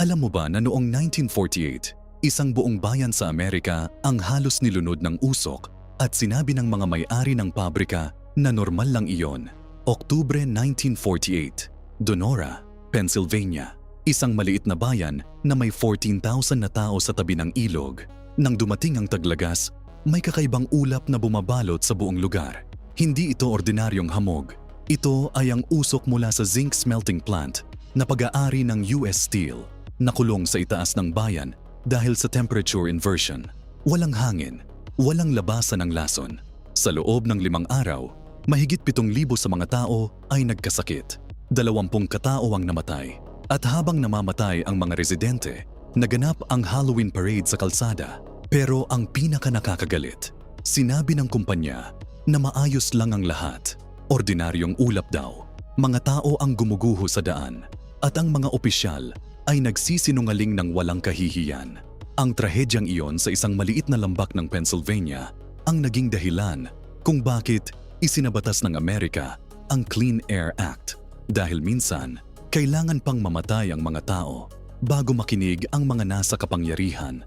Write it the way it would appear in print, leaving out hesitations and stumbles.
Alam mo ba na noong 1948, isang buong bayan sa Amerika ang halos nilunod ng usok at sinabi ng mga may-ari ng pabrika na normal lang iyon? Oktubre 1948, Donora, Pennsylvania, isang maliit na bayan na may 14,000 na tao sa tabi ng ilog. Nang dumating ang taglagas, may kakaibang ulap na bumabalot sa buong lugar. Hindi ito ordinaryong hamog. Ito ay ang usok mula sa zinc smelting plant na pag-aari ng US Steel. Nakulong sa itaas ng bayan dahil sa temperature inversion. Walang hangin, walang labasan ng lason. Sa loob ng 5 araw, mahigit 7,000 sa mga tao ay nagkasakit. 20 katao ang namatay. At habang namamatay ang mga residente, naganap ang Halloween parade sa kalsada. Pero ang pinaka-nakakagalit, sinabi ng kumpanya na maayos lang ang lahat. Ordinaryong ulap daw. Mga tao ang gumuguho sa daan. At ang mga opisyal ay nagsisinungaling ng walang kahihiyan. Ang trahedyang iyon sa isang maliit na lambak ng Pennsylvania ang naging dahilan kung bakit isinabatas ng Amerika ang Clean Air Act. Dahil minsan, kailangan pang mamatay ang mga tao bago makinig ang mga nasa kapangyarihan